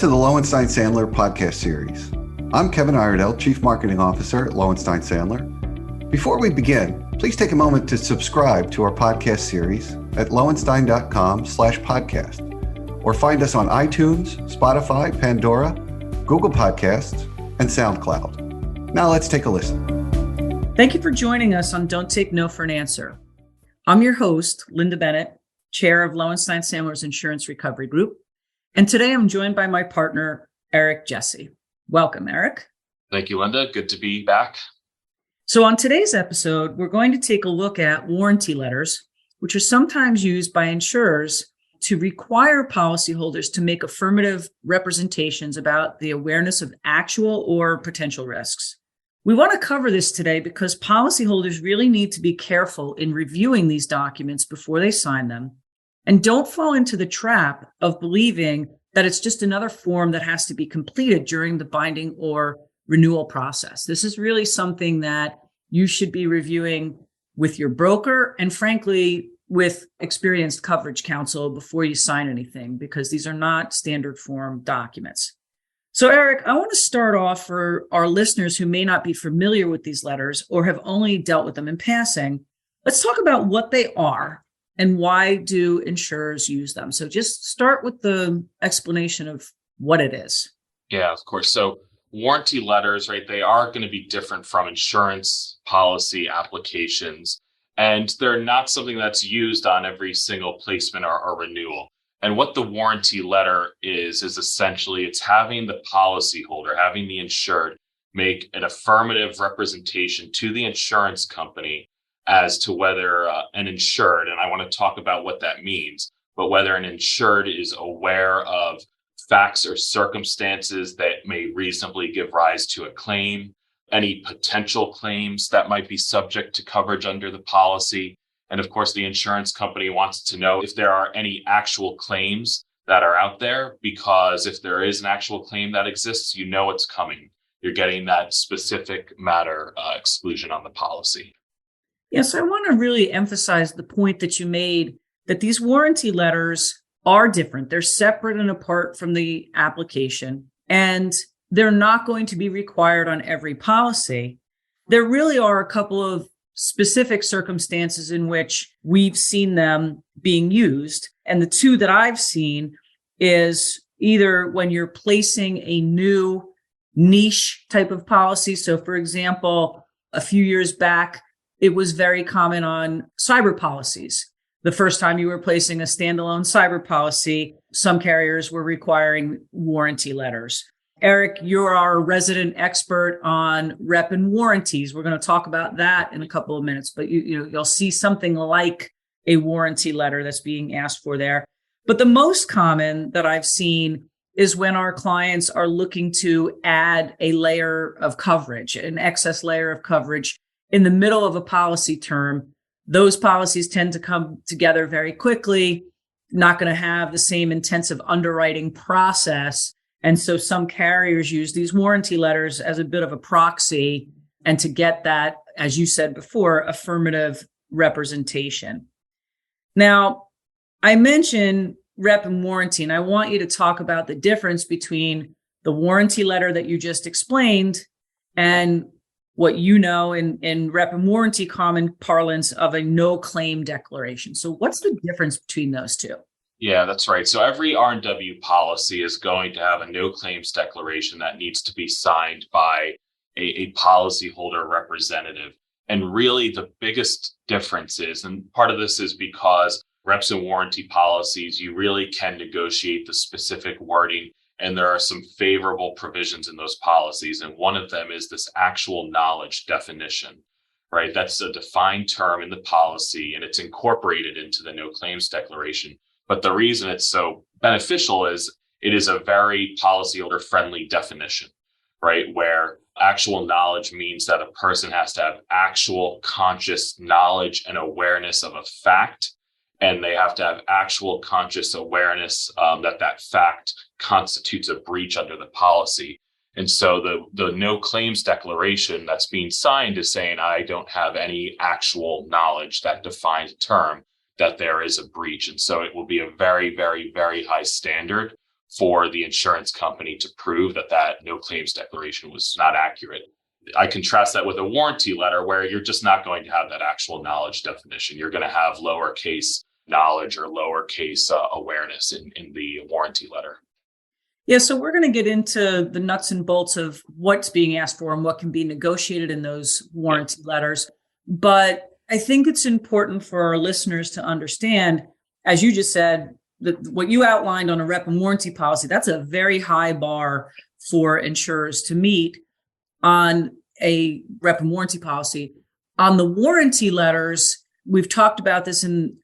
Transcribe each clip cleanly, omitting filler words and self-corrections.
to the Lowenstein Sandler podcast series. I'm Kevin Iredell, Chief Marketing Officer at Lowenstein Sandler. Before we begin, please take a moment to subscribe to our podcast series at lowenstein.com/podcast or find us on iTunes, Spotify, Pandora, Google Podcasts, and SoundCloud. Now let's take a listen. Thank you for joining us on Don't Take No for an Answer. I'm your host, Lynda Bennett, Chair of Lowenstein Sandler's Insurance Recovery Group. And today I'm joined by my partner, Eric Jesse. Welcome, Eric. Thank you, Lynda. Good to be back. So on today's episode, we're going to take a look at warranty letters, which are sometimes used by insurers to require policyholders to make affirmative representations about the awareness of actual or potential risks. We want to cover this today because policyholders really need to be careful in reviewing these documents before they sign them, and don't fall into the trap of believing that it's just another form that has to be completed during the binding or renewal process. This is really something that you should be reviewing with your broker and, frankly, with experienced coverage counsel before you sign anything, because these are not standard form documents. So, Eric, I want to start off for our listeners who may not be familiar with these letters or have only dealt with them in passing. Let's talk about what they are and why do insurers use them. So just start with the explanation of what it is. Yeah, of course. So warranty letters, right, they are going to be different from insurance policy applications, and they're not something that's used on every single placement or renewal. And what the warranty letter is essentially it's having the policyholder, having the insured make an affirmative representation to the insurance company as to whether an insured, and I want to talk about what that means, but whether an insured is aware of facts or circumstances that may reasonably give rise to a claim, any potential claims that might be subject to coverage under the policy. And of course, the insurance company wants to know if there are any actual claims that are out there, because if there is an actual claim that exists, you know it's coming. You're getting that specific matter exclusion on the policy. Yes, I want to really emphasize the point that you made that these warranty letters are different. They're separate and apart from the application, and they're not going to be required on every policy. There really are a couple of specific circumstances in which we've seen them being used. And the two that I've seen is either when you're placing a new niche type of policy. So for example, a few years back, it was very common on cyber policies. The first time you were placing a standalone cyber policy, some carriers were requiring warranty letters. Eric, you're our resident expert on rep and warranties. We're going to talk about that in a couple of minutes, but you'll see something like a warranty letter that's being asked for there. But the most common that I've seen is when our clients are looking to add a layer of coverage, an excess layer of coverage in the middle of a policy term. Those policies tend to come together very quickly, not going to have the same intensive underwriting process. And so some carriers use these warranty letters as a bit of a proxy and to get that, as you said before, affirmative representation. Now, I mentioned rep and warranty, and I want you to talk about the difference between the warranty letter that you just explained and what you know in rep and warranty common parlance of a no claim declaration. So what's the difference between those two? Yeah, that's right. So every R&W policy is going to have a no claims declaration that needs to be signed by a policyholder representative. And really the biggest difference is, and part of this is because reps and warranty policies, you really can negotiate the specific wording, and there are some favorable provisions in those policies. And one of them is this actual knowledge definition, right? That's a defined term in the policy, and it's incorporated into the no claims declaration. But the reason it's so beneficial is it is a very policyholder friendly definition, right? Where actual knowledge means that a person has to have actual conscious knowledge and awareness of a fact. And they have to have actual conscious awareness that fact constitutes a breach under the policy. And so the no claims declaration that's being signed is saying, I don't have any actual knowledge that defines a term that there is a breach. And so it will be a very, very, very high standard for the insurance company to prove that no claims declaration was not accurate. I contrast that with a warranty letter where you're just not going to have that actual knowledge definition. You're going to have lowercase knowledge or lowercase awareness in the warranty letter. Yeah, so we're going to get into the nuts and bolts of what's being asked for and what can be negotiated in those warranty letters. But I think it's important for our listeners to understand, as you just said, that what you outlined on a rep and warranty policy, that's a very high bar for insurers to meet on a rep and warranty policy. On the warranty letters, we've talked about this in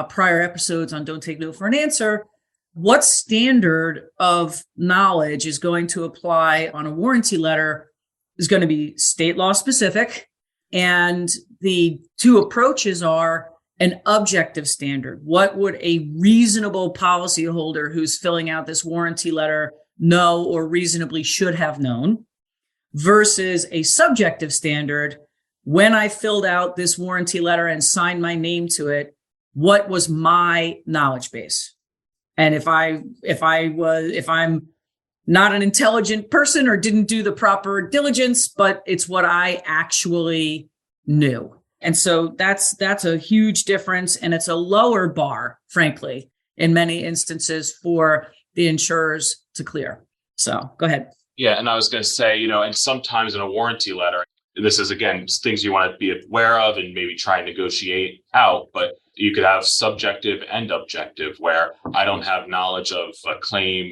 prior episodes on Don't Take No for an Answer. What standard of knowledge is going to apply on a warranty letter is going to be state law specific. And the two approaches are an objective standard. What would a reasonable policyholder who's filling out this warranty letter know or reasonably should have known, versus a subjective standard? When I filled out this warranty letter and signed my name to it, what was my knowledge base? And if I'm not an intelligent person or didn't do the proper diligence, but it's what I actually knew. And so that's a huge difference. And it's a lower bar, frankly, in many instances for the insurers to clear. So go ahead. Yeah. And I was going to say, and sometimes in a warranty letter, this is, again, things you want to be aware of and maybe try and negotiate out. But you could have subjective and objective, where I don't have knowledge of a claim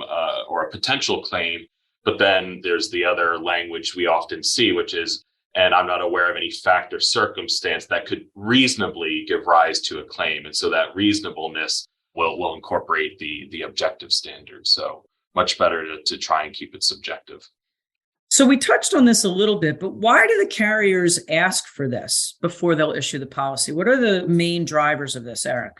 or a potential claim. But then there's the other language we often see, which is, and I'm not aware of any fact or circumstance that could reasonably give rise to a claim. And so that reasonableness will incorporate the objective standard. So much better to try and keep it subjective. So we touched on this a little bit, but why do the carriers ask for this before they'll issue the policy? What are the main drivers of this, Eric?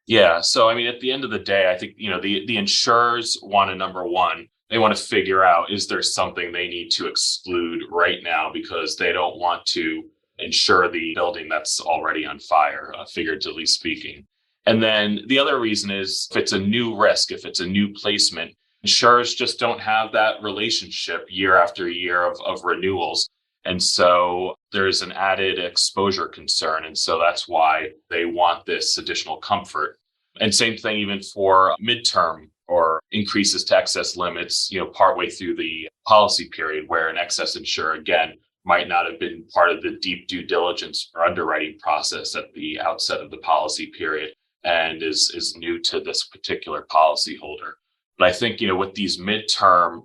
Yeah. So, at the end of the day, I think, the insurers want to, number one, they want to figure out, is there something they need to exclude right now because they don't want to insure the building that's already on fire, figuratively speaking. And then the other reason is if it's a new risk, if it's a new placement, insurers just don't have that relationship year after year of renewals. And so there's an added exposure concern. And so that's why they want this additional comfort. And same thing even for midterm or increases to excess limits, partway through the policy period, where an excess insurer, again, might not have been part of the deep due diligence or underwriting process at the outset of the policy period and is new to this particular policyholder. But I think, with these midterm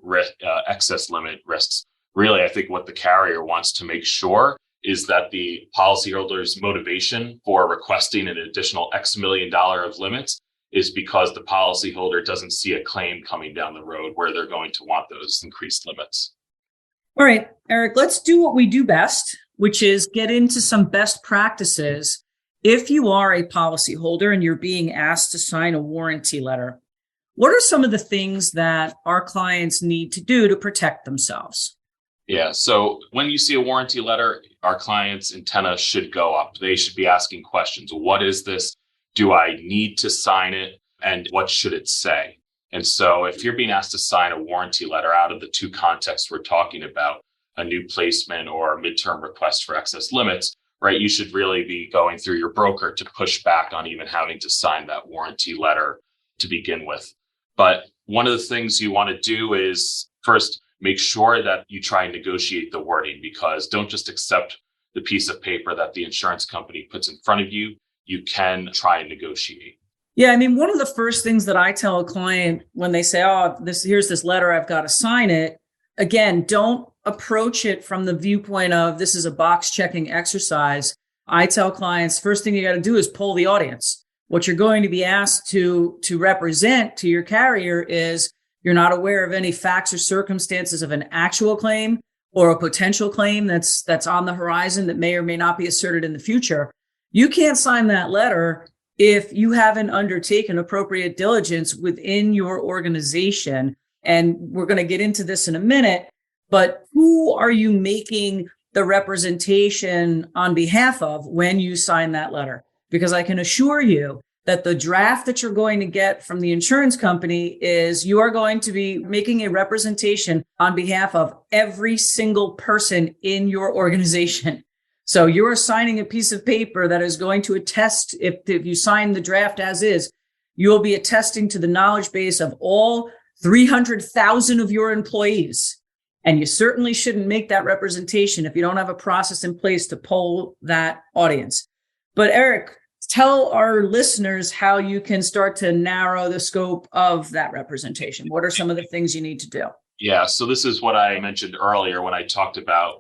excess limit risks, really, I think what the carrier wants to make sure is that the policyholder's motivation for requesting an additional X million dollar of limits is because the policyholder doesn't see a claim coming down the road where they're going to want those increased limits. All right, Eric, let's do what we do best, which is get into some best practices. If you are a policyholder and you're being asked to sign a warranty letter, what are some of the things that our clients need to do to protect themselves? Yeah. So when you see a warranty letter, our clients' antenna should go up. They should be asking questions. What is this? Do I need to sign it? And what should it say? And so if you're being asked to sign a warranty letter out of the two contexts we're talking about, a new placement or a midterm request for excess limits, right, you should really be going through your broker to push back on even having to sign that warranty letter to begin with. But one of the things you want to do is first make sure that you try and negotiate the wording, because don't just accept the piece of paper that the insurance company puts in front of you. You can try and negotiate. Yeah, one of the first things that I tell a client when they say, here's this letter, I've got to sign it. Again, don't approach it from the viewpoint of this is a box checking exercise. I tell clients, first thing you got to do is poll the audience. What you're going to be asked to represent to your carrier is you're not aware of any facts or circumstances of an actual claim or a potential claim that's on the horizon that may or may not be asserted in the future. You can't sign that letter if you haven't undertaken appropriate diligence within your organization. And we're going to get into this in a minute, but who are you making the representation on behalf of when you sign that letter? Because I can assure you that the draft that you're going to get from the insurance company is you are going to be making a representation on behalf of every single person in your organization. So you are signing a piece of paper that is going to attest, if you sign the draft as is, you will be attesting to the knowledge base of all 300,000 of your employees. And you certainly shouldn't make that representation if you don't have a process in place to poll that audience. But Eric, tell our listeners how you can start to narrow the scope of that representation. What are some of the things you need to do? Yeah, so this is what I mentioned earlier when I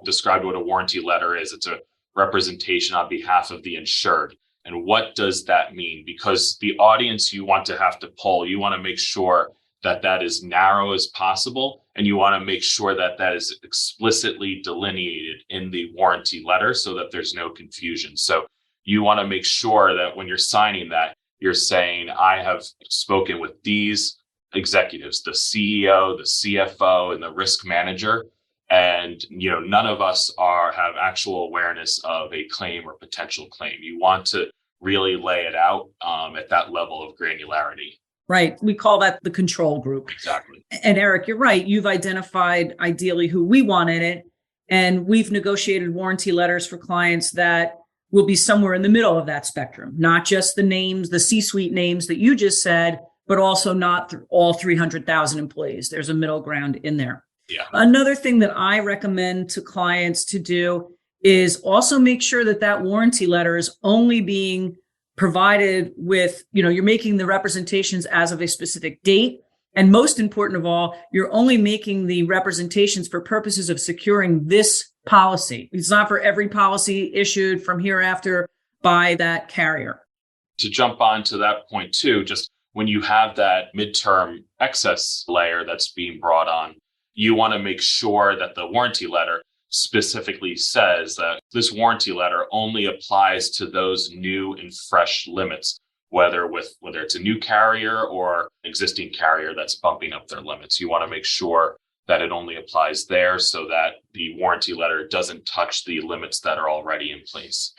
described what a warranty letter is. It's a representation on behalf of the insured. And what does that mean? Because the audience you want to have to poll, you want to make sure that that is narrow as possible. And you want to make sure that that is explicitly delineated in the warranty letter so that there's no confusion. So you want to make sure that when you're signing that, you're saying, I have spoken with these executives, the CEO, the CFO, and the risk manager. And, none of us have actual awareness of a claim or potential claim. You want to really lay it out at that level of granularity. Right. We call that the control group. Exactly. And Eric, you're right. You've identified ideally who we want in it. And we've negotiated warranty letters for clients that will be somewhere in the middle of that spectrum, not just the names, the C-suite names that you just said, but also not all 300,000 employees. There's a middle ground in there. Yeah. Another thing that I recommend to clients to do is also make sure that that warranty letter is only being provided with, you're making the representations as of a specific date. And most important of all, you're only making the representations for purposes of securing this policy. It's not for every policy issued from hereafter by that carrier. To jump on to that point too, just when you have that midterm excess layer that's being brought on, you want to make sure that the warranty letter specifically says that this warranty letter only applies to those new and fresh limits, whether it's a new carrier or existing carrier that's bumping up their limits. You want to make sure that it only applies there so that the warranty letter doesn't touch the limits that are already in place.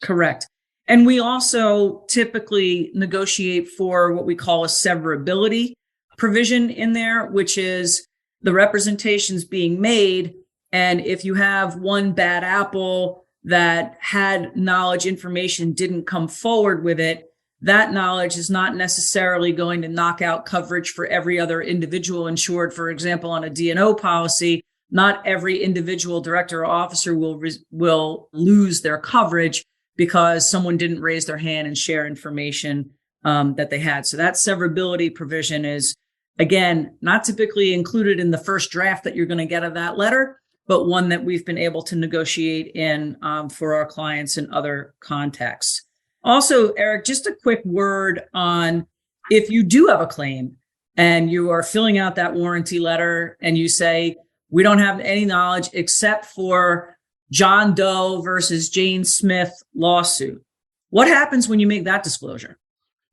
Correct. And we also typically negotiate for what we call a severability provision in there, which is the representations being made. And if you have one bad apple that had knowledge information, didn't come forward with it, that knowledge is not necessarily going to knock out coverage for every other individual insured. For example, on a D&O policy, not every individual director or officer will lose their coverage because someone didn't raise their hand and share information that they had. So that severability provision is, again, not typically included in the first draft that you're going to get of that letter, but one that we've been able to negotiate in for our clients in other contexts. Also, Eric, just a quick word on if you do have a claim and you are filling out that warranty letter and you say, we don't have any knowledge except for John Doe versus Jane Smith lawsuit. What happens when you make that disclosure?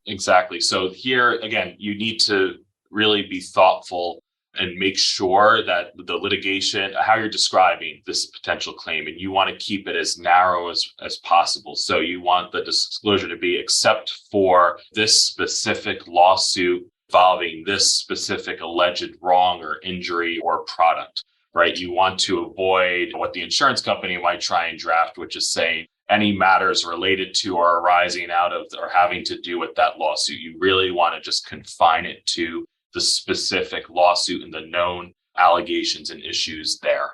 Exactly. So here, again, you need to really be thoughtful and make sure that the litigation, how you're describing this potential claim, and you want to keep it as narrow as possible. So you want the disclosure to be except for this specific lawsuit involving this specific alleged wrong or injury or product, right? You want to avoid what the insurance company might try and draft, which is saying any matters related to or arising out of or having to do with that lawsuit. You really want to just confine it to the specific lawsuit and the known allegations and issues there.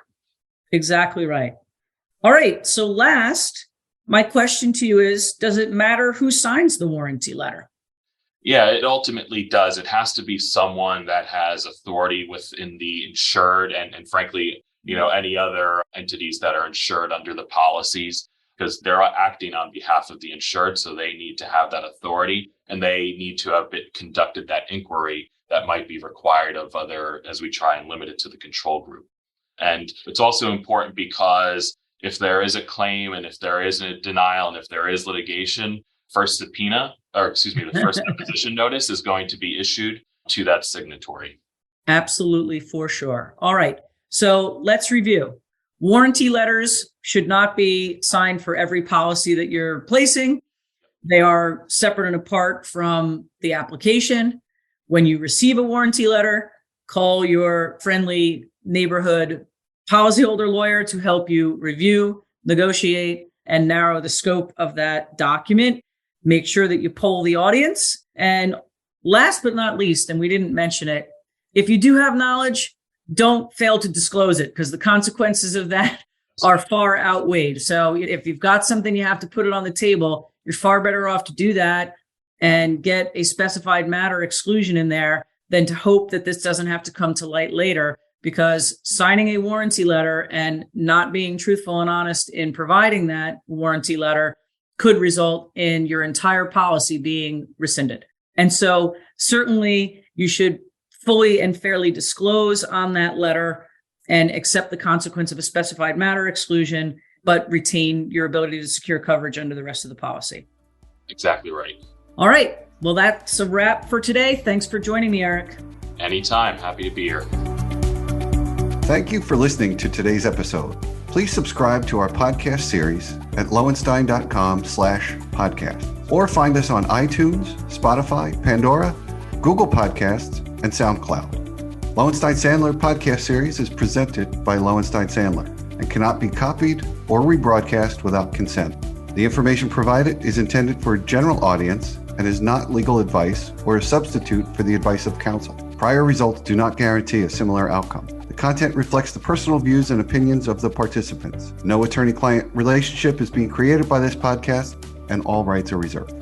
Exactly right. All right. So last, my question to you is, does it matter who signs the warranty letter? Yeah, it ultimately does. It has to be someone that has authority within the insured and frankly, any other entities that are insured under the policies, because they're acting on behalf of the insured. So they need to have that authority and they need to have conducted that inquiry that might be required of as we try and limit it to the control group. And it's also important because if there is a claim and if there is a denial and if there is litigation, the first deposition notice is going to be issued to that signatory. Absolutely, for sure. All right. So let's review. Warranty letters should not be signed for every policy that you're placing. They are separate and apart from the application. When you receive a warranty letter, call your friendly neighborhood policyholder lawyer to help you review, negotiate, and narrow the scope of that document. Make sure that you poll the audience. And last but not least, and we didn't mention it, if you do have knowledge, don't fail to disclose it because the consequences of that are far outweighed. So if you've got something you have to put it on the table, you're far better off to do that and get a specified matter exclusion in there than to hope that this doesn't have to come to light later, because signing a warranty letter and not being truthful and honest in providing that warranty letter could result in your entire policy being rescinded. And so certainly you should fully and fairly disclose on that letter and accept the consequence of a specified matter exclusion, but retain your ability to secure coverage under the rest of the policy. Exactly right. All right. Well, that's a wrap for today. Thanks for joining me, Eric. Anytime. Happy to be here. Thank you for listening to today's episode. Please subscribe to our podcast series at lowenstein.com/podcast or find us on iTunes, Spotify, Pandora, Google Podcasts, and SoundCloud. Lowenstein Sandler podcast series is presented by Lowenstein Sandler and cannot be copied or rebroadcast without consent. The information provided is intended for a general audience and is not legal advice or a substitute for the advice of counsel. Prior results do not guarantee a similar outcome. The content reflects the personal views and opinions of the participants. No attorney-client relationship is being created by this podcast, and all rights are reserved.